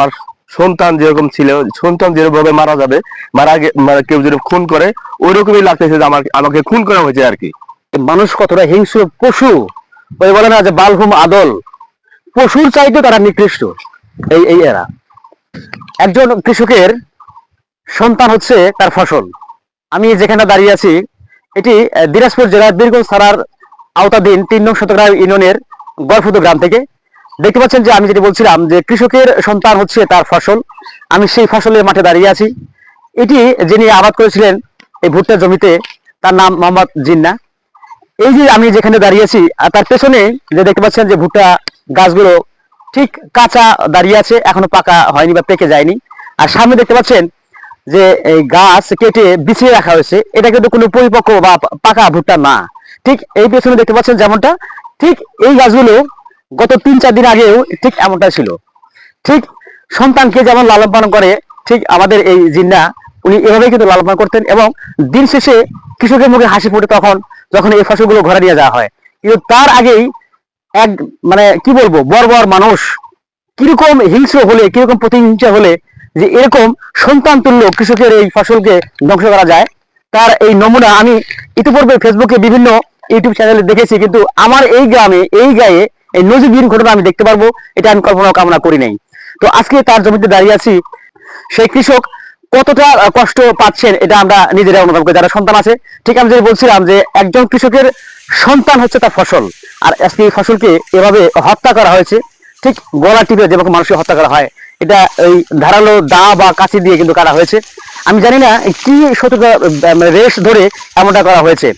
আমার সন্তান যেরকম ছিল, সন্তান যেভাবে মারা যাবে, কেউ যদি খুন করে ওইরকমই লাগতেছে যে আমাকে খুন করা হয়েছে আর কি। মানুষ কতটা হিংস্র পশু, ওই বলে না যে বালহুম আদল, পশুর চাইতে তারা নিকৃষ্ট। এই এই এরা একজন কৃষকের সন্তান হচ্ছে তার ফসল। আমি যেখানে দাঁড়িয়ে আছি এটি দিনাজপুর জেলার বীরগঞ্জ থানার আওতাধীন ৩ নং শতকরা ইউনিয়নের গড়ফুদু গ্রাম থেকে। দেখতে পাচ্ছেন যে আমি যেটি বলছিলাম যে কৃষকের সন্তান হচ্ছে তার ফসল। আমি সেই ফসলের মাঠে দাঁড়িয়ে আছি। এটি যিনি আবাদ করেছিলেন এই ভুট্টা জমিতে, তার নাম মোহাম্মদ জিন্না। এই যে আমি যেখানে দাঁড়িয়েছি তার পেছনে যে দেখতে পাচ্ছেন যে ভুট্টা গাছগুলো ঠিক কাঁচা দাঁড়িয়ে আছে, এখনো পাকা হয়নি বা পেকে যায়নি। আর সামনে দেখতে পাচ্ছেন যে এই গাছ কেটে বিছিয়ে রাখা হয়েছে, এটা কিন্তু কোনো পরিপক্ক বা পাকা ভুট্টা না। ঠিক এই পেছনে দেখতে পাচ্ছেন যেমনটা, ঠিক এই গাছগুলো গত ৩-৪ দিন আগেও ঠিক এমনটা ছিল। ঠিক সন্তানকে যেমন লালন পালন করে, ঠিক আমাদের এই জিন্না উনি এভাবেই কিন্তু লালন পালন করতেন। এবং দিন শেষে কৃষকের মুখে হাসি ফুটে তখন যখন এই ফসলগুলো ঘরে নিয়ে যাওয়া হয়। কিন্তু তার আগেই এক মানে কি বলবো, বর্বর মানুষ কিরকম হিংস্র হলে, কিরকম প্রতিহিংসা হলে যে এরকম সন্তান তুল্য কৃষকের এই ফসলকে ধ্বংস করা যায়, তার এই নমুনা আমি ইতিপূর্বে ফেসবুকে বিভিন্ন ইউটিউব চ্যানেলে দেখেছি। কিন্তু আমার এই গ্রামে, এই গায়ে এই নজিরবিহীন ঘটনা আমি দেখতে পারবো, এটা আমি কল্পনা কামনা করি নাই। তো আজকে তার জমিতে দাঁড়িয়ে আছি। সেই কৃষক কতটা কষ্ট পাচ্ছেন এটা আমরা নিজেরা অনুভব করি, যারা সন্তান আছে। ঠিক আমি যে বলছিলাম যে একজন কৃষকের সন্তান হচ্ছে তার ফসল, আর আজকে এই ফসলকে এভাবে হত্যা করা হয়েছে। ঠিক গলা টিপে যেভাবে মানুষকে হত্যা করা হয়, এটা এই ধারালো দা বা কাঁচি দিয়ে কিন্তু কাটা হয়েছে। আমি জানি না কি শত্রুতা রেশ ধরে এমনটা করা হয়েছে।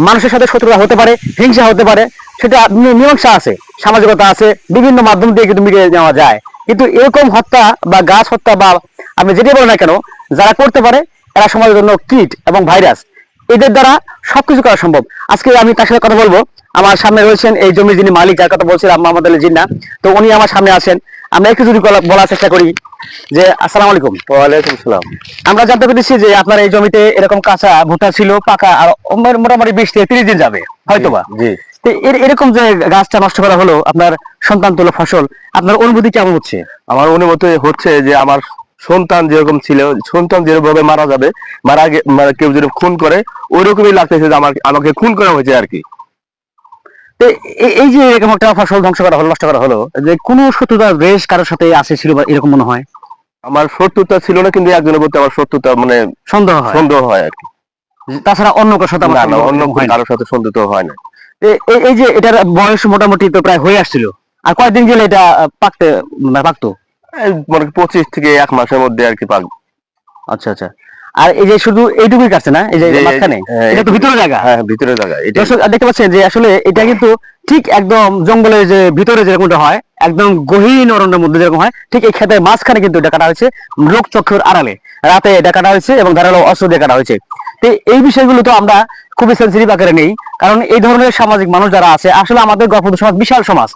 মানুষের সাথে শত্রুতা হতে পারে, হিংসা হতে পারে, সেটা মীমাংসা আছে, সামাজিকতা আছে, বিভিন্ন মাধ্যম দিয়ে কিন্তু মিটিয়ে নেওয়া যায়। কিন্তু এরকম হত্যা বা গাছ হত্যা বা আপনি যেটাই বলেন না কেন, যারা করতে পারে এরা সমাজের জন্য কীট এবং ভাইরাস, এদের দ্বারা সবকিছু করা সম্ভব। আজকে আমি তার সাথে কথা বলবো। আমার সামনে রয়েছেন এই জমির যিনি মালিক, যার কথা বলছিলাম, মোহাম্মদ আলী জিন্না। তো উনি আমার সামনে আছেন। আমরা একটু যদি বলার চেষ্টা করি যে আসসালামু আলাইকুম। ওয়ালাইকুম সালাম। আমরা জানতে পেরেছি যে আপনার এই জমিতে এরকম কাঁচা ভুট্টা ছিল, পাকা আর মোটামুটি 20 থেকে 30 দিন যাবে হয়তোবা। জি। তো এরকম যে গাছটা নষ্ট করা হলো, আপনার সন্তান তুলো ফসল, আপনার অনুভূতি কেমন হচ্ছে? আমার অনুমতি হচ্ছে যে আমার সন্তান যেরকম ছিল, সন্তান যেভাবে মারা যাবে, কেউ যদি খুন করে ওইরকমই লাগতেছে যে আমাকে খুন করা হয়েছে আর কি। তো এই যে এরকম একটা ফসল ধ্বংস করা হলো, নষ্ট করা হলো, যে কোনো শত্রুতা রেশ কারোর সাথে আছে ছিল বা এরকম মনে হয়? আমার শত্রুতা ছিল না, কিন্তু একজনের প্রতি আমার শত্রুতা মানে সন্দেহ হয় আর কি। তাছাড়া অন্য কারোর সাথে না, অন্য কারোর সাথে সন্দেহ হয় না। এই যে এটার বয়স মোটামুটি তো প্রায় হয়ে আসছিল, আর কয়েকদিন গেলে এটা পাকতো? মানে 25 থেকে 1 মাসের মধ্যে আর কি পাকবে। আচ্ছা আচ্ছা। আর এই যে শুধু এইটুকুই কাটছে না, এই যে মাঝখানে, এটা তো ভিতরে জায়গা। হ্যাঁ, ভিতরে জায়গা। এটা দেখতে পাচ্ছেন যে আসলে এটা কিন্তু ঠিক একদম জঙ্গলের যে ভিতরে যেরকমটা হয়, একদম গহীন অরণ্যের মধ্যে যেরকম হয়, ঠিক এই ক্ষেতের মাঝখানে কিন্তু এটা কাটা হয়েছে, লোক চক্ষুর আড়ালে রাতে এটা কাটা হয়েছে এবং ধারালো অস্ত্র দিয়ে কাটা হয়েছে। তো এই বিষয়গুলো তো আমরা খুবই সেন্সিটিভ আকারে নেই, কারণ এই ধরনের সামাজিক মানুষ যারা আছে, আসলে আমাদের গর্ভবতী সমাজ বিশাল সমাজ,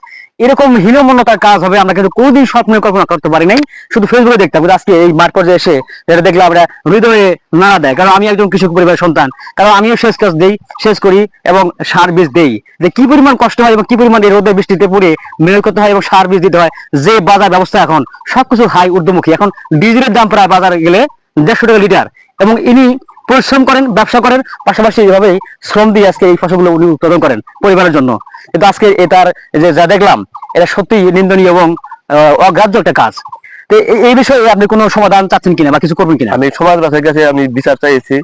এরকম হীনমন্যতার কাজ হবে আমরা কিন্তু কোনোদিন স্বপ্নে কল্পনা করতে পারি নাই। শুধু ফেসবুকে দেখতাম, কিন্তু আজকে এই মাঠ পর্যায়ে এসে যেটা দেখলে আমরা হৃদয়ে নাড়া দেয়। কারণ আমি একজন কৃষক পরিবারের সন্তান, কারণ আমিও সেচ কাজ দেই, সেচ করি এবং সার বীজ দেই। যে কি পরিমাণ কষ্ট হয় এবং কি পরিমাণ এই রোদে বৃষ্টিতে পড়ে মেহনত করতে হয় এবং সার বীজ দিতে হয়। যে বাজার ব্যবস্থা এখন সবকিছু হাই ঊর্ধ্বমুখী, এখন ডিজেলের দাম প্রায় বাজারে গেলে 150 টাকা লিটার। এবং ইনি পরিশ্রম করেন, ব্যবসা করেন, পাশাপাশি এইভাবেই শ্রম দিয়ে আজকে এই ফসলগুলো উনি উৎপাদন করেন পরিবারের জন্য। কিন্তু আজকে এটার যে যা দেখলাম, এটা সত্যি নিন্দনীয় এবং অগ্রাহ্য একটা কাজ। তো এই বিষয়ে আপনি কোনো সমাধান চাচ্ছেন কিনা বা কিছু করবেন কিনা? আমি সমাজবাসীর কাছে আমি বিচার চাইছি,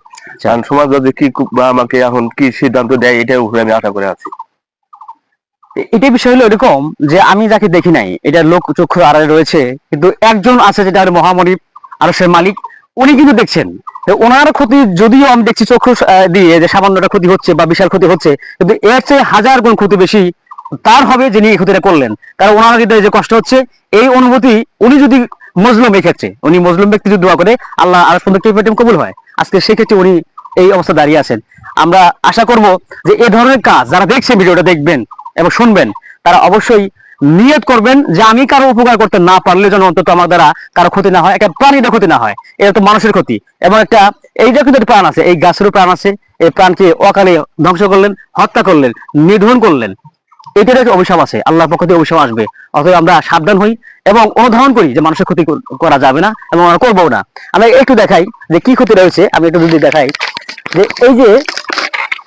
কারণ সমাজবাসী কি বা আমাকে এখন কি সিদ্ধান্ত দেয় এটার উপরে আমি আশা করে আছি। এটা বিষয় হলো এরকম যে আমি যাকে দেখি নাই, এটা লোক চক্ষুর আড়ালে রয়েছে, কিন্তু একজন আছে যেটা হলো মহামনিব আরশের মালিক, উনি কিন্তু দেখছেন। ওনার ক্ষতি যদিও আমি দেখছি চক্ষু দিয়ে যে সামান্যটা ক্ষতি হচ্ছে বা বিশাল ক্ষতি হচ্ছে, কিন্তু এর চেয়ে 1000 গুণ ক্ষতি বেশি তার হবে যিনি এই ক্ষতিটা করলেন। কারণ ওনার হৃদয়ে যে কষ্ট হচ্ছে, এই অনুভূতি উনি যদি মজলুম, এক্ষেত্রে উনি মজলুম ব্যক্তি যদি দোয়া করে আল্লাহ আর সুন্দর কবুল হয়, আজকে সেক্ষেত্রে উনি এই অবস্থা দাঁড়িয়ে আছেন। আমরা আশা করব যে এই ধরনের কাজ যারা দেখছেন, ভিডিওটা দেখবেন এবং শুনবেন, তারা অবশ্যই নিয়ত করবেন যে আমি কারো উপকার করতে না পারলে যেন অন্তত আমার দ্বারা কারো ক্ষতি না হয়, একটা প্রাণীর ক্ষতি না হয়। এটা তো মানুষের ক্ষতি, এবং একটা এইটা কিন্তু একটা প্রাণ আছে, এই গাছেরও প্রাণ আছে। এই প্রাণকে অকালে ধ্বংস করলেন, হত্যা করলেন, নিধন করলেন, এটার একটা অভিশাপ আছে, আল্লাহর পক্ষ থেকে অভিশাপ আসবে। অতএব আমরা সাবধান হই এবং অনুধাবন করি যে মানুষের ক্ষতি করা যাবে না এবং আমরা করবো না। আমরা একটু দেখাই যে কি ক্ষতি রয়েছে, আমি একটু যদি দেখাই যে এই যে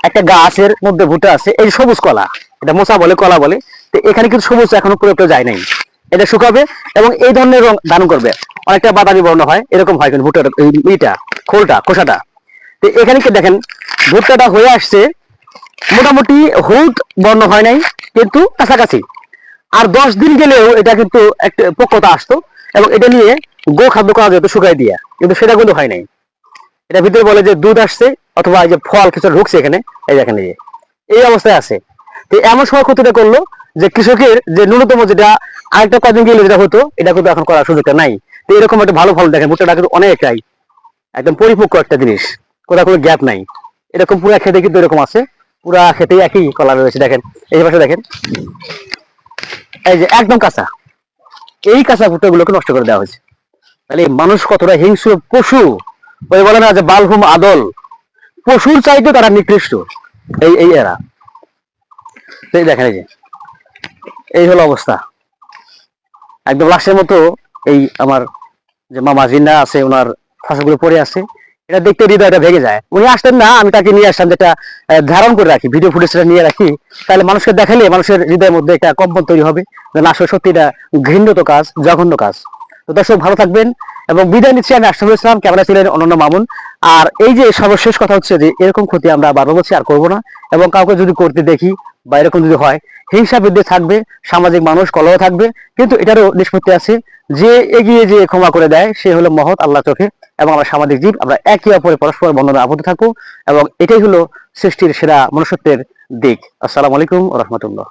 একটা গাছের মধ্যে ভুট্টা আছে, এই সবুজ কলা, এটা মোচা বলে কলা বলে, তো এখানে কিন্তু সবুজ এখনো পুরোপুরি যায় নাই, এটা শুকাবে এবং এই ধরনের রং ধারণ করবে, অনেকটা বাদামি বর্ণ হয়, এরকম হয় কিন্তু ভুট্টাটা, এইটা খোলটা খোসাটা। তো এখানে কি দেখেন ভুট্টাটা হয়ে আসছে, মোটামুটি হলুদ বর্ণ হয় নাই কিন্তু কাছাকাছি। আর 10 দিন গেলেও এটা কিন্তু একটা পক্কতা আসতো এবং এটা নিয়ে গো খাদ্য করা যেত শুকাই দিয়া, কিন্তু সেটা কিন্তু হয় নাই। এটা ভিতরে বলে যে দুধ আসছে অথবা এই যে ফল কিছু ঢুকছে এখানে, এই দেখেন এই অবস্থায় আছে। তো এমন সময় ক্ষতিটা করলো যে কৃষকের যে ন্যূনতম যেটা আরেকটা কদিন গেলে যেটা হতো, এটা কিন্তু এখন করার সুযোগটা নাই। তো এরকম একটা ভালো ফল দেখেন, ভুট্টাটা কিন্তু অনেকটাই একদম পরিপক্ক একটা জিনিস, কোথাও কোনো গ্যাপ নাই। এরকম পুরা খেতে কিন্তু এরকম আছে, পুরা খেতে একই কলার রয়েছে। দেখেন এই পাশে দেখেন, এই যে একদম কাঁচা, এই কাঁচা ভুট্টাগুলোকে নষ্ট করে দেওয়া হয়েছে। তাহলে মানুষ কতটা হিংস্র পশু, ওই বলে না যে বালহুম আদল, পশুর চাইতে তারা নিকৃষ্ট এই এরা। এই দেখেন এই যে এই হলো অবস্থা, একদম লাশের মতো। এই আমার যে মামা জিন্না আছে, ওনার ফাঁসাগুলো পড়ে আছে, এটা দেখতে হৃদয়টা ভেঙে যায়। উনি আসতেন না, আমি তাকে নিয়ে আসলাম, যেটা ধারণ করে রাখি, ভিডিও ফুটেজটা নিয়ে রাখি, তাহলে মানুষকে দেখালে মানুষের হৃদয়ের মধ্যে একটা কম্পন তৈরি হবে যে না, আসলে সত্যি এটা ঘৃণ্যত কাজ, জঘন্য কাজ। তো দর্শক ভালো থাকবেন এবং বিদায় নিচ্ছি। আমি আশরাফুল ইসলাম, ক্যামেরা ছিলেন অনন্য মামুন। আর এই যে সর্বশেষ কথা হচ্ছে যে এরকম ক্ষতি আমরা বারবার বলছি আর করবো না, এবং কাউকে যদি করতে দেখি বা এরকম যদি হয়, হিংসা বৃদ্ধি থাকবে, সামাজিক মানুষ কলহ থাকবে, কিন্তু এটারও নিষ্পত্তি আছে। যে এগিয়ে যে ক্ষমা করে দেয় সে হলো মহৎ আল্লাহ চোখে, এবং আমরা সামাজিক জীব, আমরা একে অপরে পরস্পর বন্ধনে আবদ্ধ থাকবো, এবং এটাই হলো সৃষ্টির সেরা মনুষ্যত্বের দিক। আসসালামু আলাইকুম ওয়া রাহমাতুল্লাহ।